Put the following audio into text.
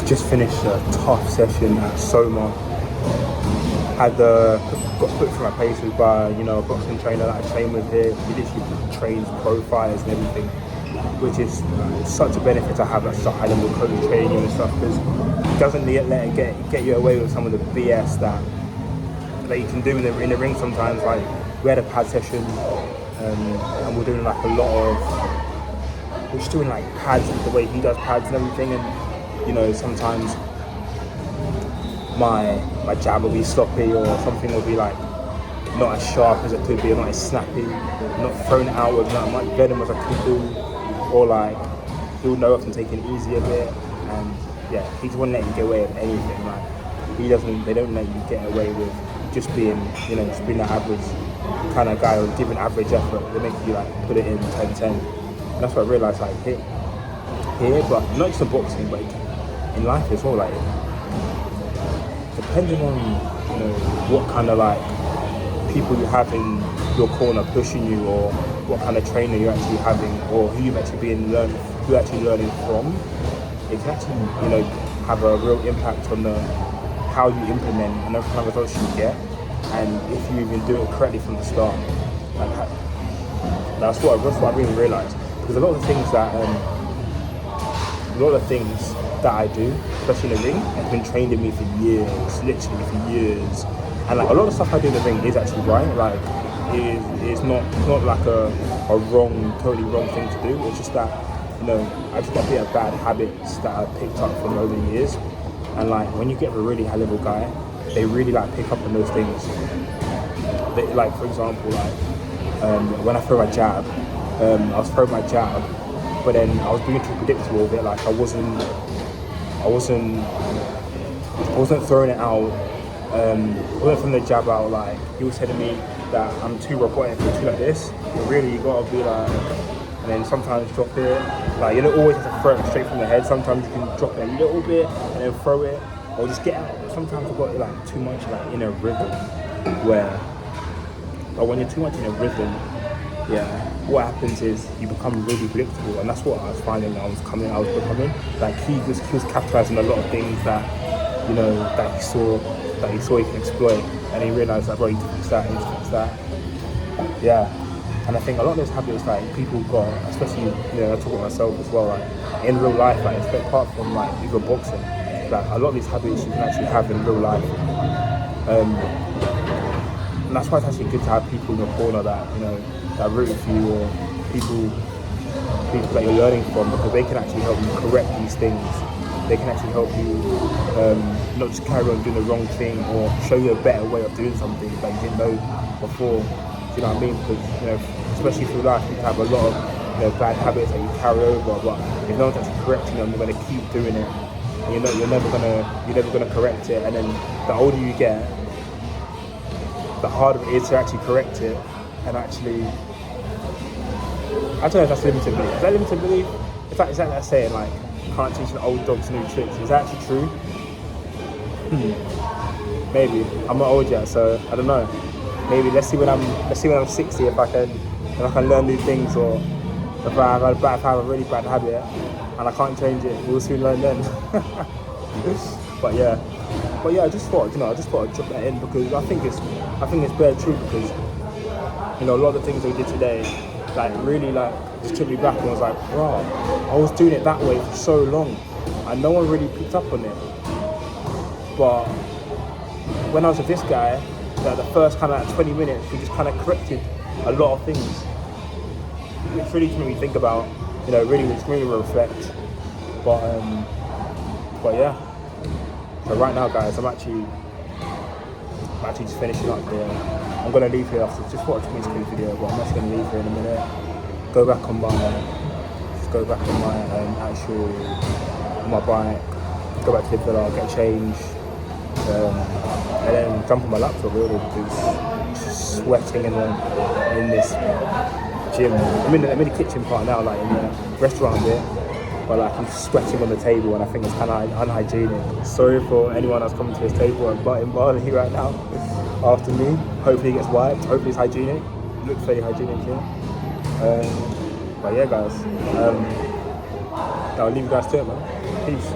just finished a tough session at Soma. Got put through my paces by a boxing trainer that I train with here. He literally trains pro fighters and everything, which is such a benefit to have that such high level coach training and stuff, because it doesn't let it get you away with some of the BS that you can do in the ring sometimes. Like, we had a pad session and we're doing like a lot of, we're just doing like pads the way he does pads and everything, and sometimes my jab will be sloppy, or something will be like not as sharp as it could be, or not as snappy, not thrown out with not much venom as I could do, or like he'll know if I'm taking it easy a bit, and yeah, he just won't let you get away with anything. Like, they don't let you get away with just being that average kind of guy, or giving average effort. They make you like put it in 10-10, and that's what I realised, like here, but not just in boxing, but in life as well. Like, depending on what kind of like people you have in your corner pushing you, or what kind of trainer you're actually having, or who you're actually learning from, it can actually have a real impact on how you implement and the kind of results you get, and if you even do it correctly from the start. Like, that's what I really realised, because a lot of the things that I do, especially in the ring, has been trained in me for years, literally for years. And like, a lot of stuff I do in the ring is actually right. Like, it's not like a totally wrong thing to do. It's just that I just got a bit of bad habits that I picked up from over the years. And like, when you get a really high level guy, they really like pick up on those things. Like, for example, like when I throw my jab, I was throwing my jab, but then I was being too predictable with it. Like, I wasn't throwing it out. I wasn't throwing the jab out. Like, he was telling me that I'm too robotic, or too like this. But really, you gotta be like, and then sometimes drop it. Like, you don't always have to throw it straight from the head. Sometimes you can drop it a little bit and then throw it, or just get out. Sometimes I've got like too much like in a rhythm, but when you're too much in a rhythm, what happens is you become really predictable, and that's what I was finding I was becoming. Like, he was capitalizing a lot of things that that he saw he can exploit, and he realized that, bro, you need to fix that, And I think a lot of those habits, like, people got, especially I talk about myself as well, like in real life, like, apart from like even boxing, like a lot of these habits you can actually have in real life, and that's why it's actually good to have people in your corner that that root for you, or people that you're learning from, because they can actually help you correct these things. They can actually help you not just carry on doing the wrong thing, or show you a better way of doing something that you didn't know before. Do you know what I mean? Because especially through life, you can have a lot of bad habits that you carry over, but if no one's actually correcting them, you're going to keep doing it. And you're never gonna correct it. And then the older you get, the harder it is to actually correct it. And actually, I don't know if that's limited belief. Is that limited belief? Is that that saying, like, can't teach an old dogs new tricks? Is that actually true? Maybe. I'm not old yet, so I don't know. Maybe let's see when I'm 60 if I can learn new things, or if I have a really bad habit and I can't change it, we'll soon learn then. But yeah, I just thought I'd drop that in, because I think it's bare true, because a lot of the things we did today, like, really like just took me back, and I was like, wow, I was doing it that way for so long and no one really picked up on it. But when I was with this guy, the first kind of 20 minutes, we just kind of corrected a lot of things, which really made me think about, really reflect. But yeah. So right now, guys, I'm actually just finishing up here. I'm gonna leave here after just watch a music video, but I'm actually gonna leave here in a minute. Go back on my on my bike. Go back to the villa, get changed, and then jump on my laptop, really, because it's just sweating in this gym. I'm in the kitchen part now, like in the restaurant bit, but like I'm sweating on the table, and I think it's kind of unhygienic. Sorry for anyone that's coming to this table and butting barley right now after me. Hopefully it gets wiped. Hopefully it's hygienic. It looks very hygienic here. But yeah, guys, I'll leave you guys to it, man. Peace.